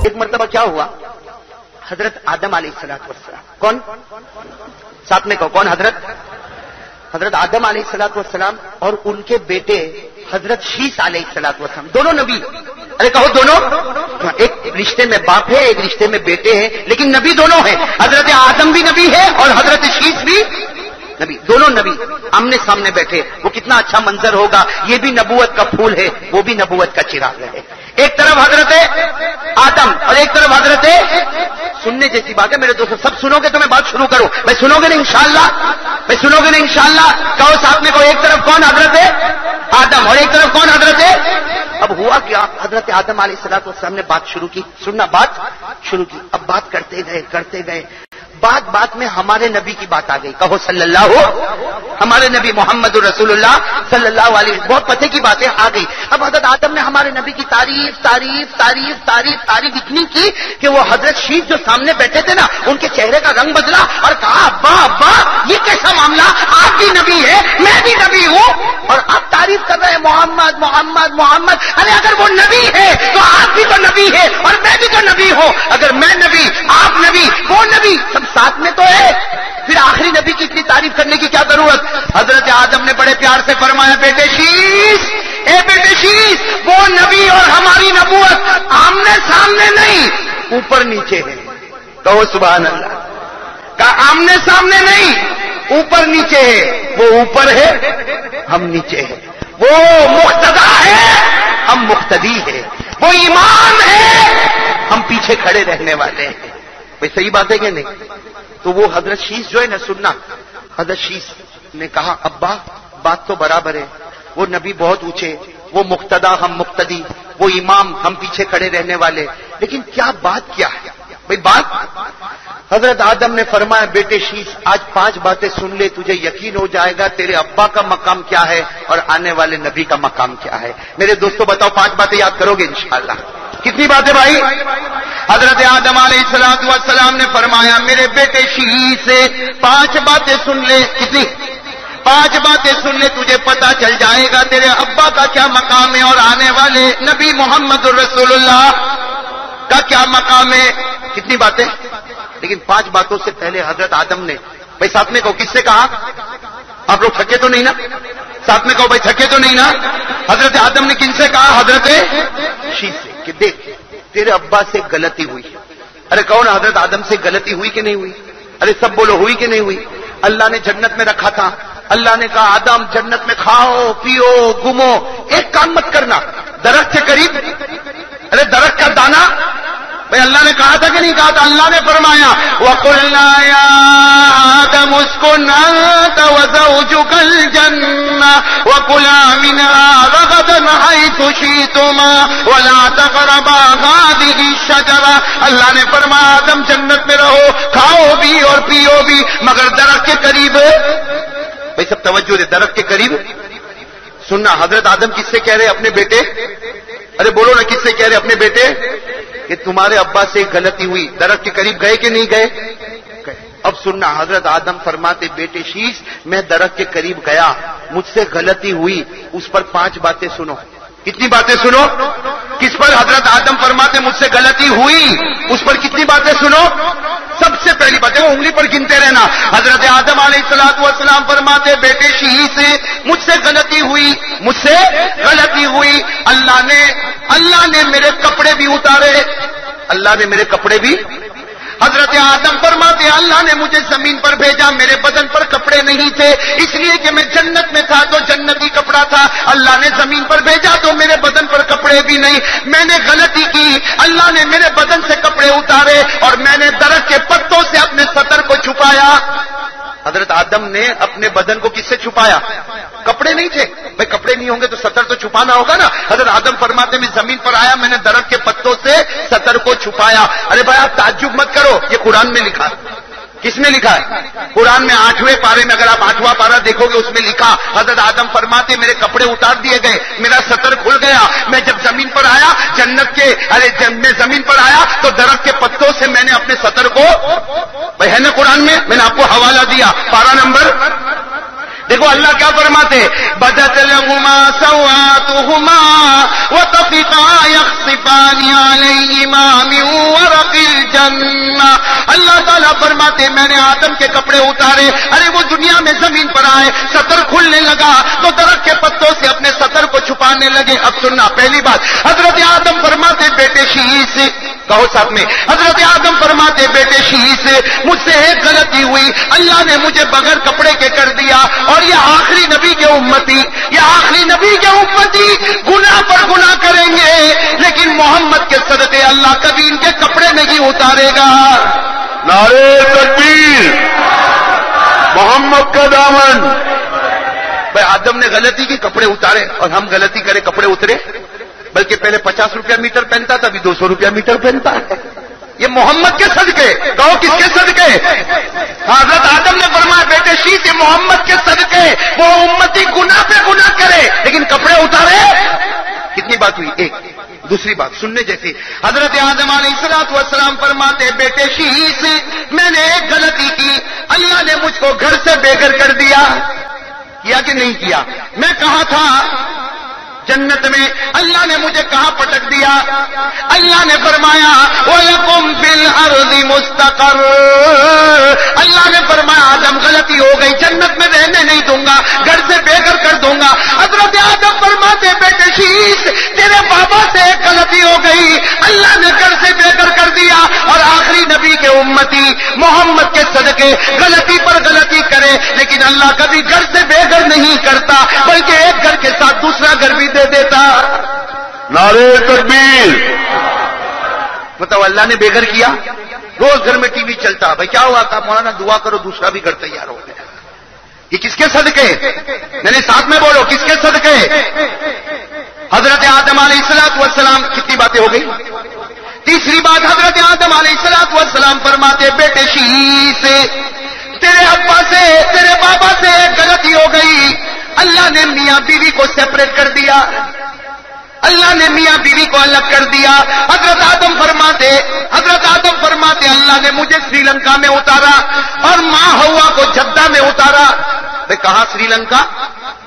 ایک مرتبہ کیا ہوا، حضرت آدم علیہ السلام، کون ساتھ میں کہو کون؟ حضرت آدم علیہ السلام اور ان کے بیٹے حضرت شیس علیہ السلام، دونوں نبی. ارے کہو دونوں. ایک رشتے میں باپ ہے، ایک رشتے میں بیٹے ہیں، لیکن نبی دونوں ہیں. حضرت آدم بھی نبی ہے اور حضرت شیس بھی نبی، دونوں نبی آمنے سامنے بیٹھے. وہ کتنا اچھا منظر ہوگا. یہ بھی نبوت کا پھول ہے، وہ بھی نبوت کا چراغ ہے. ایک طرف حضرت آدم اور ایک طرف حضرت. سننے جیسی بات ہے میرے دوستوں، سب سنو گے تو میں بات شروع کروں. میں سنو گے نا انشاءاللہ، میں سنو گے نا انشاءاللہ. کہو ساتھ میں، کو ایک طرف کون؟ حضرت آدم اور ایک طرف کون؟ حضرت. اب ہوا کیا، حضرت آدم علیہ السلام نے بات شروع کی. سننا، بات شروع کی. اب بات کرتے گئے بات میں ہمارے نبی کی بات آ گئی. کہو صلی اللہ، ہمارے نبی محمد رسول اللہ صلی اللہ علیہ وسلم. بہت پتے کی باتیں آ گئی. اب حضرت آدم نے ہمارے نبی کی تعریف اتنی کی کہ وہ حضرت شیس جو سامنے بیٹھے تھے نا، ان کے چہرے کا رنگ بدلا اور کہا ابا یہ کیسا معاملہ، آپ بھی نبی ہے میں بھی نبی ہوں اور آپ تعریف کر رہے ہیں محمد. ارے اگر وہ نبی ہے تو آپ بھی تو نبی ہے اور میں بھی تو نبی ہوں. اگر میں نبی، آپ نبی، وہ نبی، سب ساتھ میں تو ہے. پھر آخری نبی کی اتنی تعریف کرنے کی کیا ضرورت. حضرت آدم نے بڑے پیار سے فرمایا، بیٹے شیس، اے بیٹے شیس، وہ نبی اور ہماری نبوت آمنے سامنے نہیں، اوپر نیچے ہے. کہو سبحان اللہ. کہا آمنے سامنے نہیں، اوپر نیچے ہے. وہ اوپر ہے، ہم نیچے ہیں. وہ مقتدا ہے، ہم مقتدی ہے. وہ امام ہے، ہم پیچھے کھڑے رہنے والے ہیں. بھائی صحیح بات ہے کہ نہیں؟ تو وہ حضرت شیس جو ہے نا، سننا، حضرت شیس نے کہا ابا بات تو برابر ہے، وہ نبی بہت اونچے، وہ مقتدا ہم مقتدی، وہ امام ہم پیچھے کھڑے رہنے والے، لیکن کیا بات کیا ہے بھائی بات. حضرت آدم نے فرمایا، بیٹے شیس آج 5 باتیں سن لے، تجھے یقین ہو جائے گا تیرے ابا کا مقام کیا ہے اور آنے والے نبی کا مقام کیا ہے. میرے دوستوں بتاؤ 5 باتیں یاد کرو گے انشاءاللہ. کتنی باتیں بھائی؟ حضرت آدم علیہ السلام نے فرمایا، میرے بیٹے شیس سے 5 باتیں سن لے. کتنی؟ 5 باتیں سن لے، تجھے پتا چل جائے گا تیرے ابا کا کیا مقام ہے اور آنے والے نبی محمد رسول اللہ کا کیا مقام ہے. کتنی باتیں؟ لیکن 5 باتوں سے پہلے حضرت آدم نے، بھائی ساتھ میں کہو کس سے کہا؟ آپ لوگ تھکے تو نہیں نا؟ ساتھ میں کہو بھائی تھکے تو نہیں نا؟ حضرت آدم نے کن سے کہا؟ حضرت شیس سے، کہ دیکھ تیرے ابا سے غلطی ہوئی. ارے کون؟ حضرت آدم سے غلطی ہوئی کہ نہیں ہوئی؟ ارے سب بولو ہوئی کہ نہیں ہوئی؟ اللہ نے جنت میں رکھا تھا، اللہ نے کہا آدم جنت میں کھاؤ پیو گھومو، ایک کام مت کرنا، درخت کے قریب. ارے درخت کا دانا، بھائی اللہ نے کہا تھا کہ نہیں کہا تھا؟ اللہ نے فرمایا وَقُلْنَا يَا آدَمُ اسْكُنْ أَنْتَ وَزَوْجُكَ الْجَنَّةَ وَكُلَا مِنْهَا رَغَدًا حَيْثُ شِئْتُمَا وَلَا تَقْرَبَا هَٰذِهِ الشَّجَرَةَ. اللہ نے فرمایا آدم جنت میں رہو، کھاؤ بھی اور پیو بھی، مگر درخت کے قریب. بھائی سب توجہ دے، درخت کے قریب. سننا، حضرت آدم کس سے کہہ رہے؟ اپنے بیٹے. ارے بولو نا، کس سے کہہ رہے؟ اپنے بیٹے. کہ تمہارے ابا سے غلطی ہوئی، درخت کے قریب گئے کہ نہیں گئے؟ اب سننا، حضرت آدم فرماتے بیٹے شیس میں درخت کے قریب گیا، مجھ سے غلطی ہوئی، اس پر 5 باتیں سنو. کتنی باتیں سنو؟ کس پر؟ حضرت آدم فرماتے مجھ سے غلطی ہوئی، اس پر کتنی باتیں سنو؟ سب سے پہلی بات ہے وہ انگلی پر گنتے رہنا. حضرت آدم علیہ السلام فرماتے بیٹے شیس مجھ سے غلطی ہوئی، مجھ سے غلطی ہوئی، اللہ نے میرے کپڑے بھی اتارے، اللہ نے میرے کپڑے بھی. حضرت آدم فرماتے اللہ نے مجھے زمین پر بھیجا، میرے بدن پر کپڑے نہیں تھے، اس لیے کہ میں جنت میں تھا تو جنتی کپڑا تھا. اللہ نے زمین پر بھیجا تو میرے بدن پر کپڑے بھی نہیں. میں نے غلطی کی، اللہ نے میرے بدن سے کپڑے اتارے اور میں نے درخت کے پتوں سے اپنے سطر کو چھپایا. حضرت آدم نے اپنے بدن کو کس سے چھپایا؟ کپڑے نہیں تھے. بھائی کپڑے نہیں ہوں گے تو سطر تو چھپانا ہوگا نا. حضرت آدم فرماتے میں زمین پر آیا، میں نے درخت کے پتوں سے سطر کو چھپایا. ارے بھائی آپ تعجب مت کرو، یہ قرآن میں لکھا. کس میں لکھا ہے؟ قرآن میں 8ویں پارے میں، اگر آپ 8واں پارہ دیکھو گے اس میں لکھا حضرت آدم فرماتے میرے کپڑے اتار دیے گئے، میرا سطر کھل گیا. میں جب زمین پر آیا میں زمین پر آیا تو درخت کے پتوں سے میں نے اپنے سطر کو، بھائی ہے نا قرآن میں، میں نے آپ کو حوالہ دیا. پارہ نمبر دیکھو اللہ کیا فرماتے، بدت لهما سوآتهما وطفقا يخصفان عليهما من فرماتے میں نے آدم کے کپڑے اتارے، ارے وہ دنیا میں زمین پر آئے، سطر کھلنے لگا تو درخت کے پتوں سے اپنے سطر کو چھپانے لگے۔ اب سننا پہلی بات، حضرت آدم فرماتے بیٹے شیش، کہو ساتھ میں، حضرت آدم فرماتے بیٹے شیش مجھ سے ایک غلطی ہوئی، اللہ نے مجھے بغیر کپڑے کے کر دیا، اور یہ آخری نبی کے امتی، یہ آخری نبی کے امتی گناہ پر گناہ کریں گے، لیکن محمد کے صدقے اللہ کبھی ان کے کپڑے نہیں اتارے گا۔ نعرے تکبیر، محمد کا دامن۔ بھائی آدم نے غلطی کی، کپڑے اتارے، اور ہم غلطی کرے کپڑے اترے؟ بلکہ پہلے 50 روپیہ میٹر پہنتا تھا، ابھی 200 روپیہ میٹر پہنتا ہے۔ یہ محمد کے صدقے، کہو کس کے صدقے؟ حضرت آدم نے فرمایا بیٹے شیش، یہ محمد کے صدقے، وہ امتی گناہ پہ گناہ کرے لیکن کپڑے اتارے۔ کتنی بات ہوئی؟ ایک۔ دوسری بات سننے جیسی، حضرت آدم علیہ السلام فرماتے بیٹے شیش میں نے ایک غلطی کی، اللہ نے مجھ کو گھر سے بے گھر کر دیا۔ کیا کہ نہیں کیا؟ میں کہاں تھا جنت میں، اللہ نے مجھے کہاں پٹک دیا؟ اللہ نے فرمایا وَلَكُمْ فِي الْأَرْضِ مُسْتَقَرٌّ، اللہ نے فرمایا آدم غلطی ہو گئی، جنت میں رہنے نہیں دوں گا، گھر سے بے گھر کر دوں گا۔ حضرت آدم فرماتے بیٹے شیش تیرے بابا سے ایک غلطی ہو گئی، اللہ نے گھر سے بے گھر کر دیا، اور آخری نبی کے امتی محمد کے صدقے غلطی پر غلطی کرے لیکن اللہ کبھی گھر سے بے گھر نہیں کرتا، بلکہ ایک گھر کے ساتھ دوسرا گھر بھی دے دیتا۔ نعرے تکبیر۔ بتاؤ اللہ نے بے گھر کیا؟ روز گھر میں ٹی وی چلتا، بھائی کیا ہوا تھا؟ مولانا دعا کرو دوسرا بھی گھر تیار ہو گیا۔ یہ کس کے صدقے؟ میں نے ساتھ میں بولو کس کے صدقے؟ حضرت آدم علیہ السلام۔ کتنی باتیں ہو گئی؟ تیسری بات، حضرت آدم علیہ السلام فرماتے بیٹے شیش تیرے ابا سے تیرے بابا سے ایک غلطی ہو گئی، اللہ نے میاں بیوی کو سیپریٹ کر دیا، اللہ نے میاں بیوی کو الگ کر دیا۔ حضرت آدم فرماتے اللہ نے مجھے سری لنکا میں اتارا اور ماں ہوا کو جدہ میں اتارا۔ بھئی کہاں سری لنکا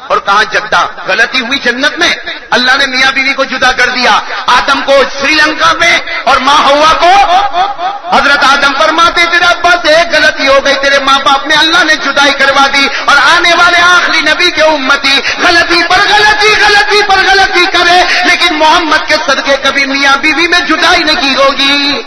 اور کہاں جدہ؟ غلطی ہوئی جنت میں، اللہ نے میاں بیوی کو جدا کر دیا، آدم کو سری لنکا میں اور ماں ہوا کو۔ حضرت آدم فرماتے تیرے ابا سے ایک غلطی ہو گئی، تیرے ماں باپ نے اللہ نے جدائی کروا دی، اور آنے والے آخری نبی کے امتی غلطی پر غلطی کرے لیکن محمد کے صدقے کبھی میاں بیوی میں جدائی نہیں ہوگی۔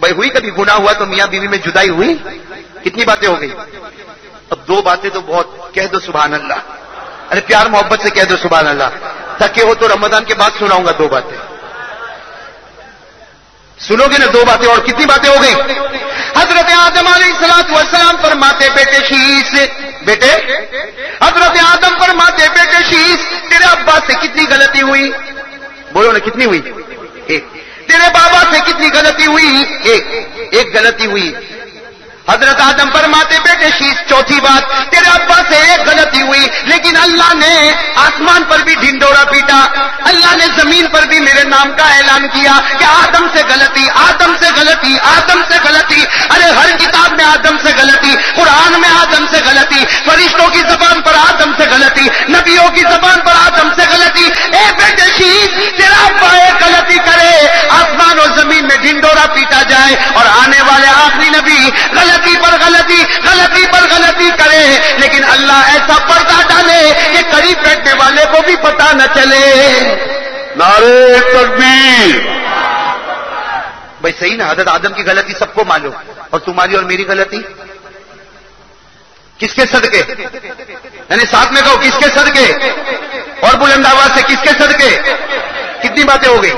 بھائی ہوئی کبھی گناہ ہوا تو میاں بیوی میں جدائی ہوئی؟ کتنی باتیں ہو گئی؟ اب دو باتیں تو بہت، کہہ دو سبحان اللہ، ارے پیار محبت سے کہہ دو سبحان اللہ، تھکے ہو تو رمضان کے بعد سناؤں گا دو باتیں، سنو گے نا دو باتیں؟ اور کتنی باتیں ہو گئی؟ حضرت آدم علیہ السلام فرماتے بیٹے شیش، بیٹے حضرت آدم فرماتے بیٹے شیش تیرے ابا سے کتنی غلطی ہوئی؟ بولو نا کتنی ہوئی؟ ایک۔ تیرے بابا سے کتنی غلطی ہوئی؟ ایک غلطی ہوئی۔ حضرت آدم فرماتے بیٹے شیش چوتھی بات، تیرے ابا سے ایک غلطی ہوئی لیکن اللہ نے آسمان پر بھی ڈھنڈورا پیٹا، اللہ نے زمین پر بھی میرے نام کا اعلان کیا کہ آدم سے غلطی، آدم سے غلطی، آدم سے غلطی۔ ارے ہر کتاب میں آدم سے غلطی، قرآن میں آدم سے غلطی، فرشتوں کی زبان پر آدم سے غلطی، نبیوں کی زبان پر آدم سے غلطی۔ اے بیٹے شیش تیرا ابا ایک غلطی کرے، آسمان اور زمین میں ڈھنڈورا پیٹا جائے، اور آنے والے آخری نبی غلطی پر غلطی کرے لیکن اللہ ایسا پردہ ڈالے کہ قریب بیٹھنے والے کو بھی پتہ نہ چلے۔ نعرے تکبیر۔ بھائی صحیح نا؟ حضرت آدم کی غلطی سب کو معلوم، اور تمہاری اور میری غلطی کس کے صدقے؟ یعنی ساتھ میں کہو کس کے صدقے؟ اور بلند آواز سے کس کے صدقے؟ کتنی باتیں ہو گئی؟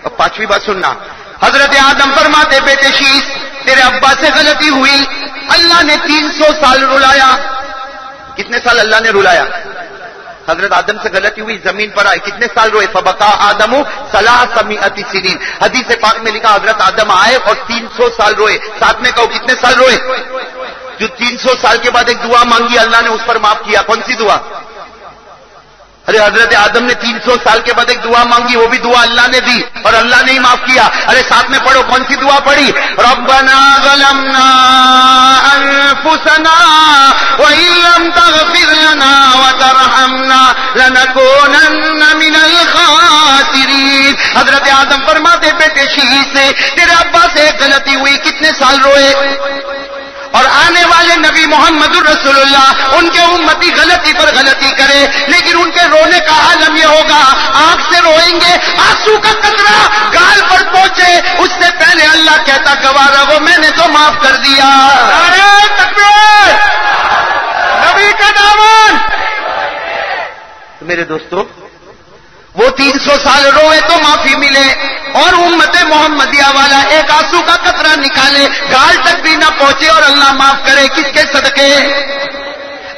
اب پانچویں بات سننا، حضرت آدم فرماتے بیٹے شیش تیرے ابا سے غلطی ہوئی، اللہ نے 300 سال رلایا۔ کتنے سال اللہ نے رلایا؟ حضرت آدم سے غلطی ہوئی، زمین پر آئے، کتنے سال روئے؟ فبقا آدم 300 سنین، حدیث پاک میں لکھا حضرت آدم آئے اور 300 سال روئے۔ ساتھ میں کہو کتنے سال روئے؟ جو 300 سال کے بعد ایک دعا مانگی اللہ نے اس پر معاف کیا، کون سی دعا؟ ارے حضرت آدم نے 300 سال کے بعد ایک دعا مانگی، وہ بھی دعا اللہ نے دی اور اللہ نے ہی معاف کیا۔ ارے ساتھ میں پڑھو کون سی دعا پڑھی؟ ربنا ظلمنا انفسنا وان لم تغفر لنا وترحمنا لنكونن من الخاسرین۔ حضرت آدم فرماتے بیٹے شہید سے تیرے ابا سے ایک غلطی ہوئی کتنے سال روئے؟ اور آنے والے نبی محمد رسول اللہ ان کے امتی غلطی پر غلطی کرے لیکن ان کے رونے کا عالم یہ ہوگا آنکھ سے روئیں گے آنسو کا قطرہ گال پر پہنچے اس سے پہلے اللہ کہتا گوارا وہ میں نے تو معاف کر دیا. نعرہ تکبیر، نبی کا دامن. میرے دوستو وہ 300 سال روئے تو معافی ملے اور امت محمدیہ والا ایک آنسو کا قطرہ نکالے گال تک بھی نہ پہنچے اور اللہ معاف کرے کس کے صدقے؟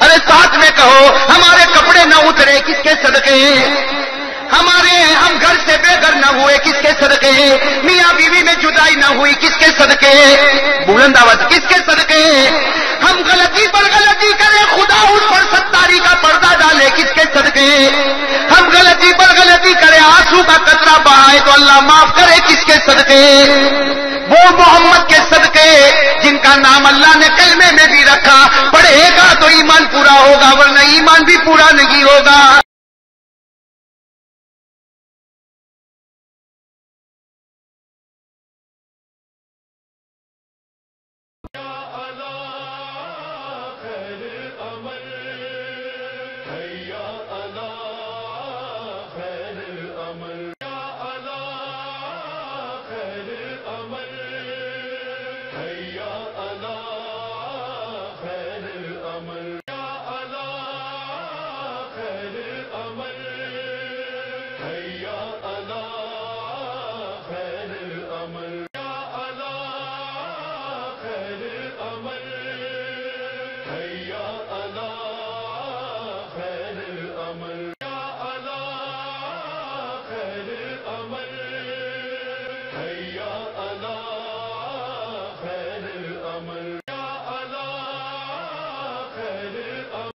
ارے ساتھ میں کہو ہمارے کپڑے نہ اترے کس کے صدقے؟ ہم گھر سے بے گھر نہ ہوئے کس کے صدقے؟ میاں بیوی میں جدائی نہ ہوئی کس کے صدقے؟ بلند آواز کس کے صدقے؟ ہم غلطی پر غلطی کریں خدا اس پر ستاری کا پردہ ڈالے کس کے صدقے؟ ہم غلطی پر غلطی کریں آنسو کا قطرہ بہائے تو اللہ معاف کرے کس کے صدقے؟ وہ محمد کے صدقے جن کا نام اللہ نے کلمے میں بھی رکھا پڑھے گا تو ایمان پورا ہوگا ورنہ ایمان بھی پورا نہیں ہوگا. یا